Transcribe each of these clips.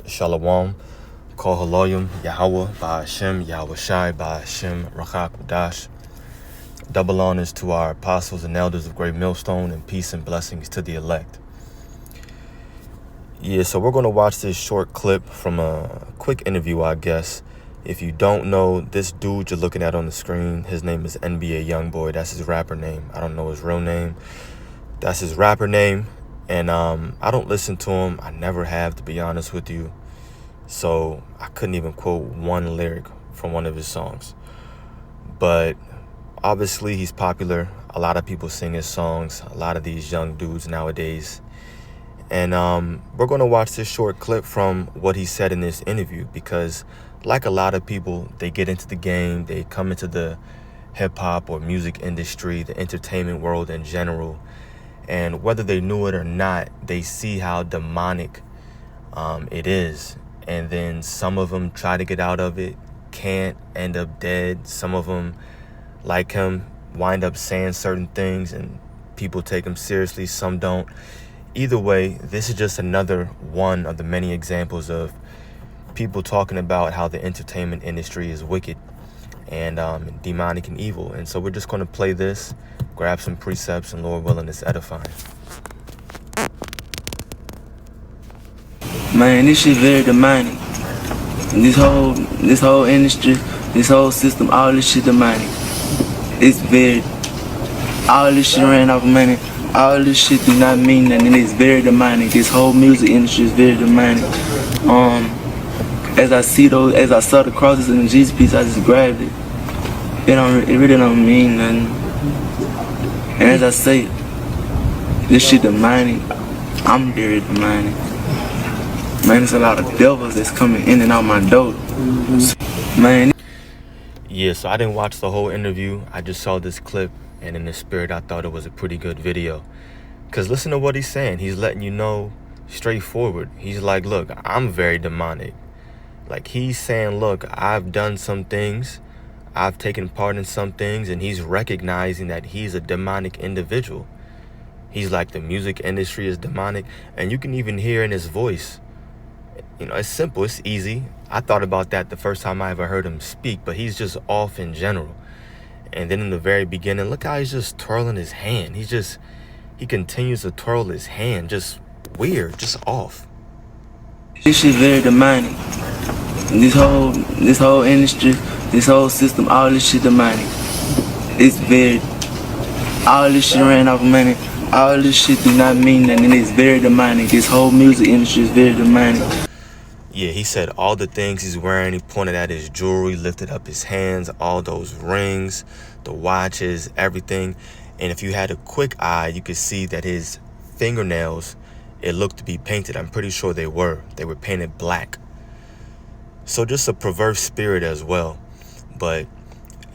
Shalom, Kol Haloyim, Yahweh, Ba'ashem, Yahweh Shai, Ba'ashem, Rachak Udash. Double honors to our apostles and elders of Great Millstone, and peace and blessings to the elect. So we're going to watch this short clip from a quick interview, I guess. If you don't know, this dude you're looking at on the screen, his name is NBA Youngboy. That's his rapper name. I don't know his real name. That's his rapper name. And I don't listen to him. I never have, to be honest with you. So I couldn't even quote one lyric from one of his songs. But obviously he's popular. A lot of people sing his songs. A lot of these young dudes nowadays. And we're going to watch this short clip from what he said in this interview, because like a lot of people, they get into the game, they come into the hip hop or music industry, the entertainment world in general, and whether they knew it or not, they see how demonic it is. And then some of them try to get out of it, can't, end up dead. Some of them, like him, wind up saying certain things and people take them seriously, some don't. Either way, this is just another one of the many examples of people talking about how the entertainment industry is wicked and demonic and evil. And so we're just going to play this, grab some precepts, and Lord willing, it's edifying. Man, this shit very demonic. This whole industry, this whole system, all this shit demonic. All this shit ran off of money. All this shit do not mean nothing, and it's very demonic. This whole music industry is very demonic. As I saw the crosses in the Jesus piece, I just grabbed it. It really don't mean nothing. And as I say, this shit demonic. I'm very demonic. Man, there's a lot of devils that's coming in and out my door. Man. So I didn't watch the whole interview. I just saw this clip, and in the spirit, I thought it was a pretty good video. Because listen to what he's saying. He's letting you know straightforward. He's like, look, I'm very demonic. Like, he's saying, look, I've done some things. I've taken part in some things, and he's recognizing that he's a demonic individual. He's like, the music industry is demonic, and you can even hear in his voice. It's simple, it's easy. I thought about that the first time I ever heard him speak, but he's just off in general. And then in the very beginning, look how he's just twirling his hand. He continues to twirl his hand, just weird, just off. This shit very demonic. This whole industry, this whole system, all this shit demonic. All this shit ran off of money. All this shit do not mean nothing, and it's very demonic. This whole music industry is very demonic. He said all the things he's wearing. He pointed at his jewelry, lifted up his hands, all those rings, the watches, everything. And if you had a quick eye, you could see that his fingernails, it looked to be painted. I'm pretty sure they were. They were painted black. So just a perverse spirit as well. But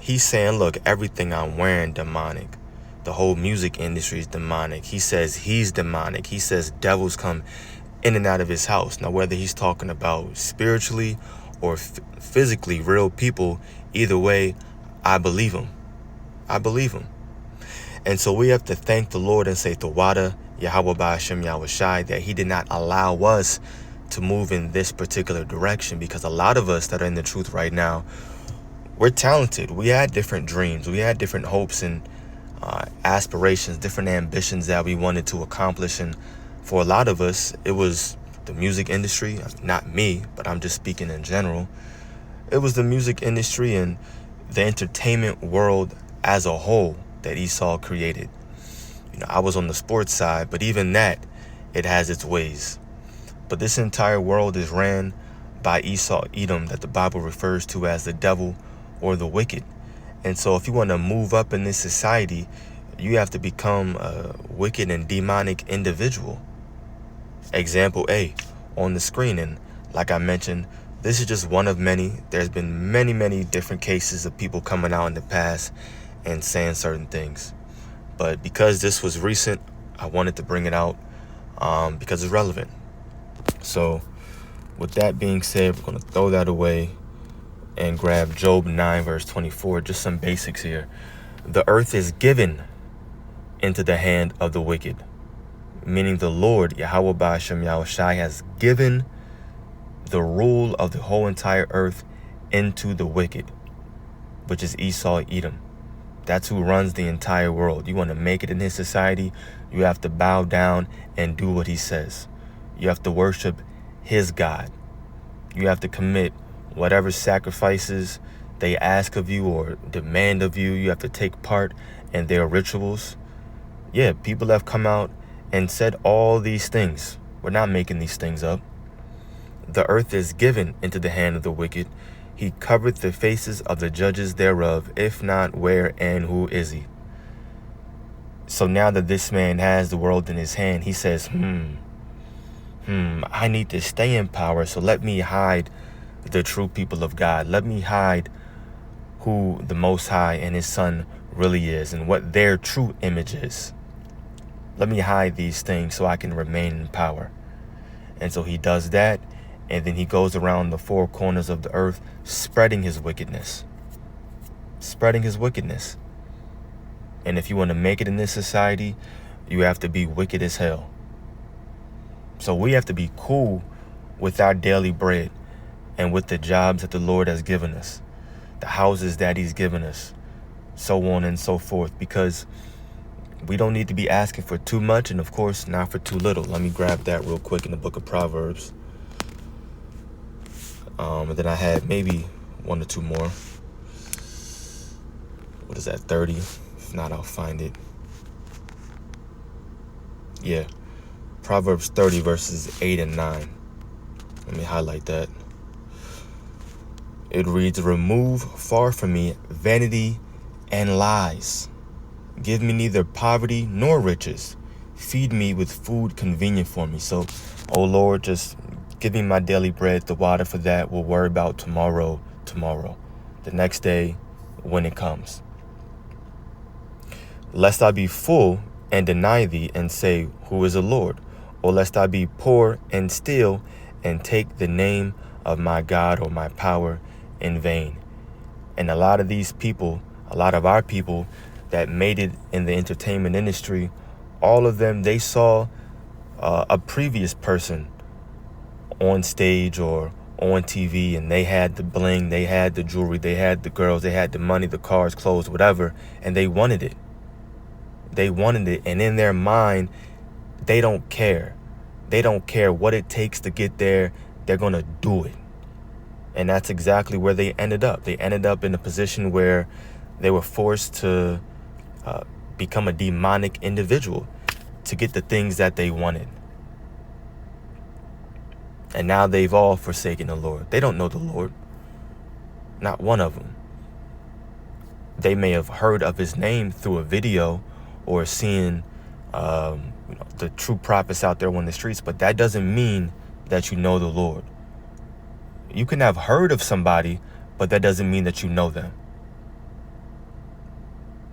he's saying, look, everything I'm wearing demonic. The whole music industry is demonic. He says he's demonic. He says devils come in and out of his house. Now, whether he's talking about spiritually or physically real people, either way, I believe him. And so we have to thank the Lord and say Tawada, Yahweh Ba'ashem, Yahweh Shai, that he did not allow us to move in this particular direction, because a lot of us that are in the truth right now, we're talented. We had different dreams. We had different hopes and aspirations, different ambitions that we wanted to accomplish. And for a lot of us, it was the music industry. Not me, but I'm just speaking in general. It was the music industry and the entertainment world as a whole that Esau created. I was on the sports side, but even that, it has its ways. But this entire world is ran by Esau, Edom, that the Bible refers to as the devil or the wicked. And so if you want to move up in this society, you have to become a wicked and demonic individual. Example A on the screen. And like I mentioned, this is just one of many. There's been many, many different cases of people coming out in the past and saying certain things. But because this was recent, I wanted to bring it out because it's relevant. So with that being said, we're going to throw that away and grab Job 9, verse 24. Just some basics here. The earth is given into the hand of the wicked, meaning the Lord, Yahweh Ba'ashem Yahweh Shai, has given the rule of the whole entire earth into the wicked, which is Esau, Edom. That's who runs the entire world. You want to make it in his society, you have to bow down and do what he says. You have to worship his God. You have to commit whatever sacrifices they ask of you or demand of you. You have to take part in their rituals. Yeah, people have come out and said all these things. We're not making these things up. The earth is given into the hand of the wicked. He covered the faces of the judges thereof. If not, where and who is he? So now that this man has the world in his hand, he says, I need to stay in power, so let me hide the true people of God. Let me hide who the Most High and his Son really is and what their true image is. Let me hide these things so I can remain in power. And so he does that, and then he goes around the four corners of the earth spreading his wickedness. Spreading his wickedness. And if you want to make it in this society, you have to be wicked as hell. So we have to be cool with our daily bread and with the jobs that the Lord has given us, the houses that he's given us, so on and so forth, because we don't need to be asking for too much and, of course, not for too little. Let me grab that real quick in the book of Proverbs. And then I had maybe one or two more. What is that, 30? If not, I'll find it. Yeah. Proverbs 30 verses 8 and 9. Let me highlight that. It reads, remove far from me vanity and lies. Give me neither poverty nor riches. Feed me with food convenient for me. So, oh Lord, just give me my daily bread, the water for that. We'll worry about tomorrow. The next day when it comes. Lest I be full and deny thee and say, who is the Lord? Or lest I be poor and steal and take the name of my God or my power in vain. And a lot of these people, a lot of our people that made it in the entertainment industry, all of them, they saw a previous person on stage or on TV, and they had the bling, they had the jewelry, they had the girls, they had the money, the cars, clothes, whatever, and they wanted it. They wanted it, and in their mind, they don't care. They don't care what it takes to get there. They're going to do it. And that's exactly where they ended up. They ended up in a position where they were forced to become a demonic individual to get the things that they wanted. And now they've all forsaken the Lord. They don't know the Lord. Not one of them. They may have heard of his name through a video or seeing the true prophets out there on the streets, but that doesn't mean that you know the Lord. You can have heard of somebody, but that doesn't mean that you know them.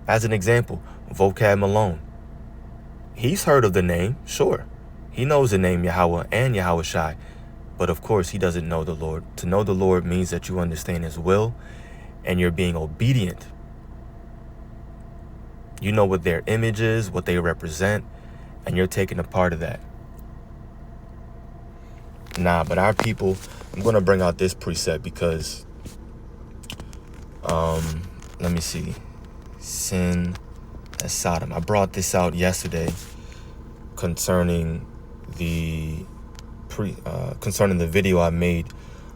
As an example, Vocab Malone. He's heard of the name, sure. He knows the name Yahweh and Yahweh Shai, but of course he doesn't know the Lord. To know the Lord means that you understand his will and you're being obedient. You know what their image is, what they represent, and you're taking a part of that. Nah, but our people, I'm going to bring out this precept because, let me see. Sin as Sodom. I brought this out yesterday concerning the video I made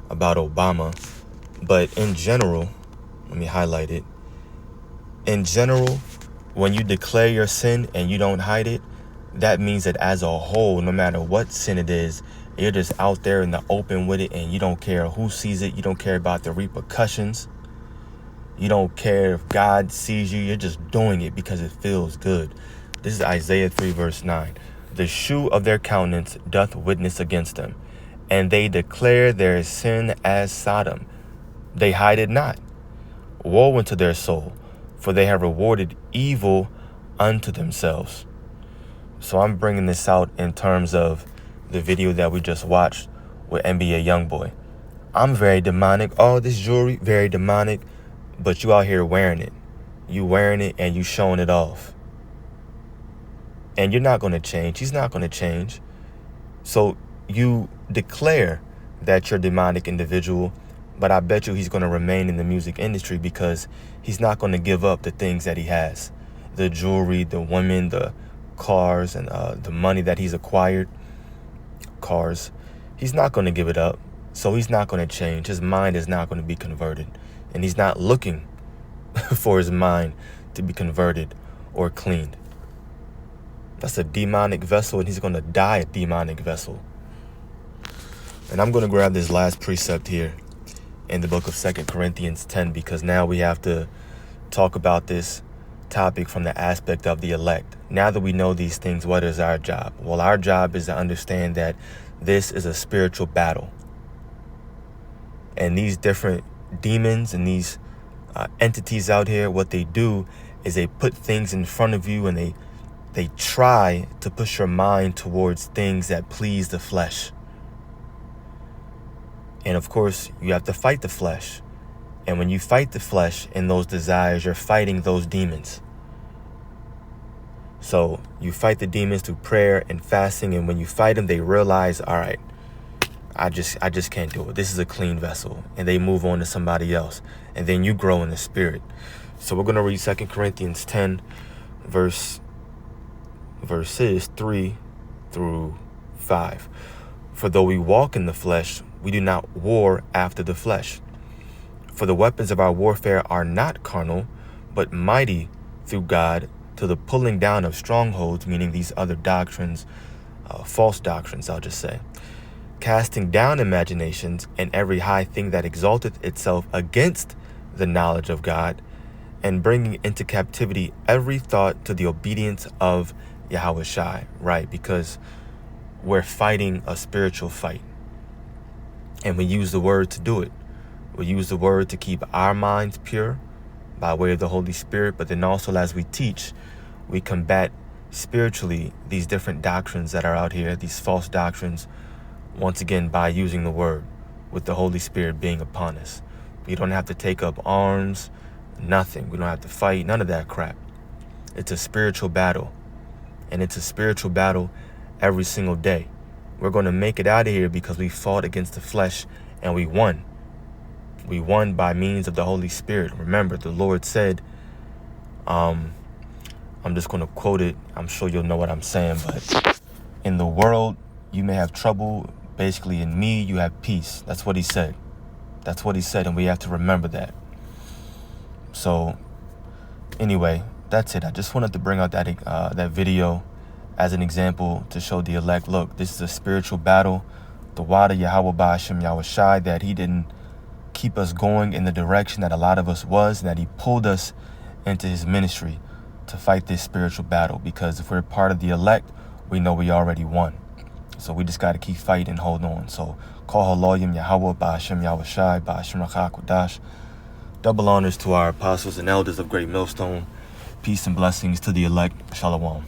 about Obama. But in general, let me highlight it. In general, when you declare your sin and you don't hide it, that means that as a whole, no matter what sin it is, you're just out there in the open with it and you don't care who sees it. You don't care about the repercussions. You don't care if God sees you. You're just doing it because it feels good. This is Isaiah 3 verse 9. The shew of their countenance doth witness against them, and they declare their sin as Sodom. They hide it not. Woe unto their soul, for they have rewarded evil unto themselves. So I'm bringing this out in terms of the video that we just watched with NBA Youngboy. I'm very demonic. All this jewelry, very demonic. But you out here wearing it. You wearing it and you showing it off. And you're not going to change. He's not going to change. So you declare that you're a demonic individual, but I bet you he's going to remain in the music industry because he's not going to give up the things that he has. The jewelry, the women, the cars, and the money that he's acquired. Cars. He's not going to give it up. So he's not going to change. His mind is not going to be converted. And he's not looking for his mind to be converted or cleaned. That's a demonic vessel, and he's going to die a demonic vessel. And I'm going to grab this last precept here in the book of 2 Corinthians 10, because now we have to talk about this topic from the aspect of the elect. Now that we know these things, what is our job? Well, our job is to understand that this is a spiritual battle. And these different demons and these entities out here, what they do is they put things in front of you, and they try to push your mind towards things that please the flesh. And of course, you have to fight the flesh. And when you fight the flesh and those desires, you're fighting those demons. So you fight the demons through prayer and fasting. And when you fight them, they realize, all right, I just can't do it. This is a clean vessel. And they move on to somebody else. And then you grow in the spirit. So we're going to read 2 Corinthians 10, verses 3 through 5. For though we walk in the flesh, we do not war after the flesh. For the weapons of our warfare are not carnal, but mighty through God to the pulling down of strongholds, meaning these other doctrines, false doctrines, I'll just say. Casting down imaginations and every high thing that exalteth itself against the knowledge of God, and bringing into captivity every thought to the obedience of Yahushua, right? Because we're fighting a spiritual fight. And we use the word to do it. We use the word to keep our minds pure by way of the Holy Spirit. But then also, as we teach, we combat spiritually these different doctrines that are out here, these false doctrines, once again, by using the word, with the Holy Spirit being upon us. We don't have to take up arms, nothing. We don't have to fight, none of that crap. It's a spiritual battle. And it's a spiritual battle every single day. We're going to make it out of here because we fought against the flesh and we won. We won by means of the Holy Spirit. Remember, the Lord said, I'm just going to quote it. I'm sure you'll know what I'm saying, but in the world, you may have trouble. Basically, in me, you have peace. That's what he said. That's what he said, and we have to remember that. So, anyway, that's it. I just wanted to bring out that video as an example to show the elect, look, this is a spiritual battle. The water, Yahweh Ba'ashem Yahushai, that he didn't keep us going in the direction that a lot of us was, and that he pulled us into his ministry to fight this spiritual battle. Because if we're part of the elect, we know we already won. So we just got to keep fighting and hold on. So, Kol Haloyim Yahweh Ba'ashem Yahushai Ba'ashem Rachak Kodash. Double honors to our apostles and elders of Great Millstone. Peace and blessings to the elect. Shalom.